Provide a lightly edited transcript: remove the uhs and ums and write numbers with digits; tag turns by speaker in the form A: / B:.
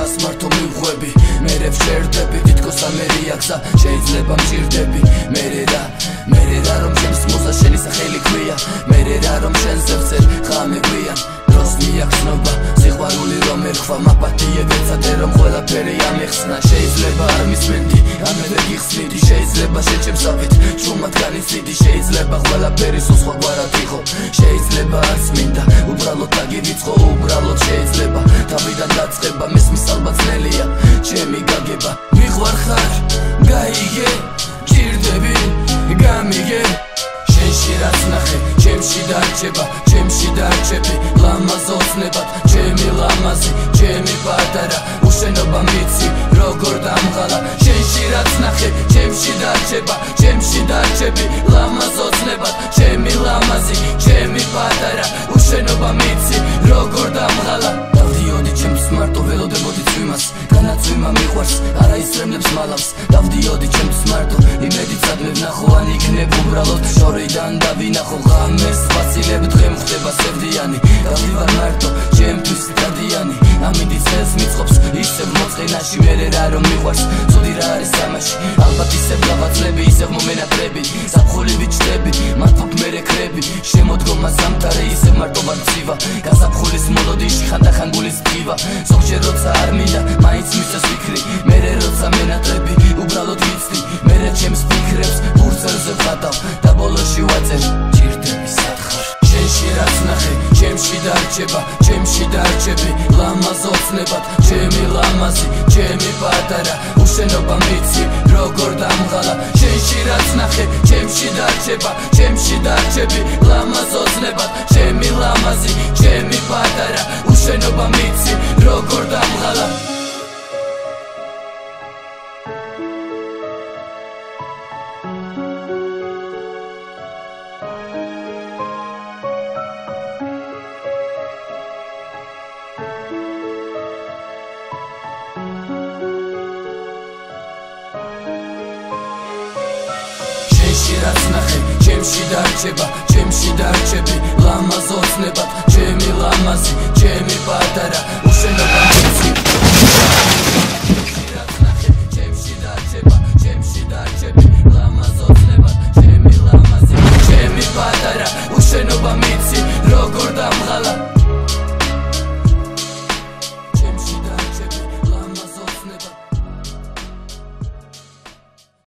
A: გასმართო მიხვები მერე ვშერდები თითქოს ამერია გზა შეიძლება მჭირდები მერე რა რომ ჩემს მუზა შენი სახელი ქვია მერე რა რომ შენზე ვწერ ხამე გვიან დროს მიახსნობა სიყვარული რომ ერქვა მაპატიებ ეცადე რომ ყველაფერი ამეხსნა შეიძლება არ მისმენდი ამერე გიხსნიდი შეიძლება შეჩემსავით ჭუმად განიცდიდი შეიძლება ყველაფერი სულ სხვაგვარად იყო შეიძლება არც მინდა უბრალოდ დაგივიწყო უბრალოდ შეიძლება თავიდან დაწყება მესმის ალბათ ძნელია ჩემი გაგება მიყვარხარ გაიგე ჭირდები გამიგე შენში რაც ნახე ჩემში დარჩება ჩემში დარჩები ლამაზოცნებად ჩემი ლამაზი ჩემი პატარა უშენობა მიცი როგორ დამღალა შენში რაც ნახე ჩემში დარჩება ჩემში დარჩები ლამაზოცნებად ჩემი ლამაზი ჩემი პატარა უშენობა მიცი როგორ დამღალა დავდიოდი ჩემს მარტო ველოდებოდი წვიმას განაცვიმა მიყვარს არა ისრემლებს მალავს დავდიოდი ჩემს მარტო იმედიცად მე ვნახო ან იქნებ უბრალოდ შორიდან დავინახო ღამეს ვასილებ დღემ ხდება სევდიანი დავდივარ მარტო ჩემთვის დადიანი ამინდის ეს მიწყობს ისევ მოწყენაში მერე რა რომ მიყვარს ცუდი რა არის სამაში ალბათ ისევ გავაძლები ისევ მომენატრები ზაფხული ვიჩნდები მართობ მერე ქრები შემოდგომა ზამთარი ისევ მარტო ვარ მცივა გაზაფხულის მოლოდიში ხანდახან გულის ტკივა ზოგჯერ როცა არ მინდა მაინც მისცეს ვიქრი მერე როცა მენატრები უბრალოდ ვიცდი მერე ჩემს ფიქრებს ბურცელზე ვხატავ და ბოლოში ვაწერ ჭირდები სათხარ შენში რაც ნახე ჩემში დარჩება ჩემში დარჩები ლამაზოცნებად ჩემი ლამაზი ჩემი პატარა უშენობა მიცი როგორ დამღალა შენში რაც ნახე ჩემში დარჩება ჩემში დარჩები ლამაზოცნებად ჩემი ლამაზი ჩემი პატარა უშენობა მიცი როგორ დამღალა რაც ნახე ჩემში დარჩება ჩემში დარჩები ლამაზოცნებად ჩემი ლამაზი ჩემი პატარა უშენობა